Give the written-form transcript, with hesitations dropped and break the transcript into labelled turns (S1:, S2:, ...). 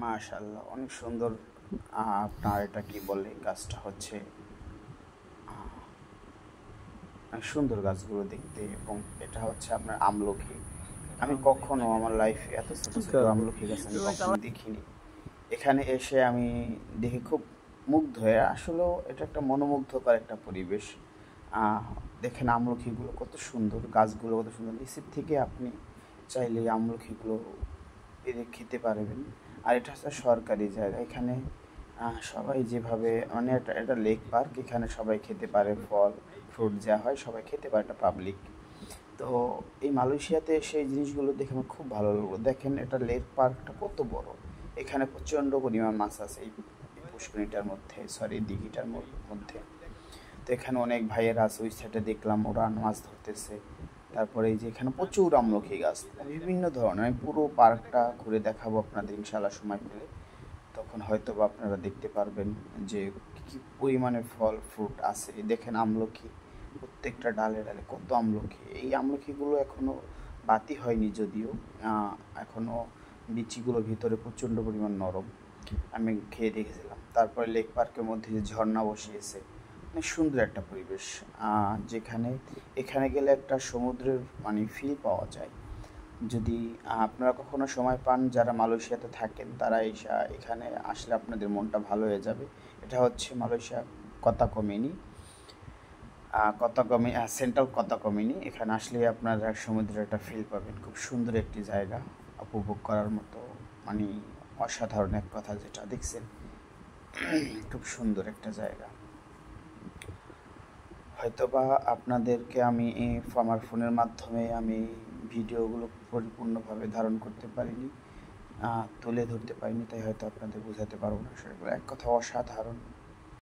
S1: মাশাআল্লাহ, অনেক সুন্দর। আপনার এটা কি বলে গাছটা হচ্ছে অনেক সুন্দর গাছগুলো দেখতে, এবং এটা হচ্ছে আপনার আমলকি। আমি কখনো আমার লাইফে এত ছোট ছোট আমলকি গাছ আমি কখনো দেখিনি। এখানে এসে আমি দেখে খুব মুগ্ধ হয়ে, আসলেও এটা একটা মনোমুগ্ধকর একটা পরিবেশ। আহ, দেখেন আমলকিগুলো কত সুন্দর, গাছগুলো কত সুন্দর। নিচের থেকে আপনি চাইলে এই আমলকিগুলো পেরে খেতে পারবেন। আর এটা হচ্ছে সরকারি জায়গা। এখানে সবাই যেভাবে, মানে এটা এটা লেক পার্ক, এখানে সবাই খেতে পারে, ফল ফ্রুট যা হয় সবাই খেতে পারে, এটা পাবলিক। তো এই মালয়েশিয়াতে সেই জিনিসগুলো দেখে আমার খুব ভালো লাগলো। দেখেন এটা লেক পার্কটা কত বড়। এখানে প্রচণ্ড পরিমাণ মাছ আছে এই পুষ্করিণীটার মধ্যে, সরি দিঘিটার মধ্যে। তো এখানে অনেক ভাইয়েরা আছে, ওই সাইডে দেখলাম ওরা মাছ ধরতেছে। তারপরে এই যে এখানে প্রচুর আমলকি গাছ, বিভিন্ন ধরনের। আমি পুরো পার্কটা ঘুরে দেখাবো আপনাদের ইনশাল্লাহ সময় পেলে। তখন হয়তো বা আপনারা দেখতে পারবেন যে কী পরিমাণে ফল ফ্রুট আছে। দেখেন আমলকি, প্রত্যেকটা ডালে ডালে কত আমলকি। এই আমলকিগুলো এখনও বাতি হয়নি যদিও, এখনও বিচিগুলো ভিতরে প্রচণ্ড পরিমাণ নরম। আমি খেয়ে দেখেছিলাম। তারপরে লেক পার্কের মধ্যে যে ঝর্ণা বসিয়েছে, অনেক সুন্দর একটা পরিবেশ। যেখানে এখানে গেলে একটা সমুদ্রের মানে ফিল পাওয়া যায়। যদি আপনারা কখনো সময় পান, যারা মালয়েশিয়াতে থাকেন, তারা এখানে আসলে আপনাদের মনটা ভালো হয়ে যাবে। এটা হচ্ছে মালয়েশিয়া কতাকমিনি, কতাকমি সেন্ট্রাল কতাকমিনি। এখানে আসলে আপনারা সমুদ্রের একটা ফিল পাবেন। খুব সুন্দর একটি জায়গা, উপভোগ করার মতো, মানে অসাধারণ এক কথা। যেটা দেখছেন খুব সুন্দর একটা জায়গা। হয়তোবা আপনাদেরকে আমি আমার ফোনের মাধ্যমে আমি ভিডিওগুলো পরিপূর্ণভাবে ধারণ করতে পারিনি, তুলে ধরতে পারিনি, তাই হয়তো আপনাদের বোঝাতে পারবো না। সেগুলো এক কথা অসাধারণ।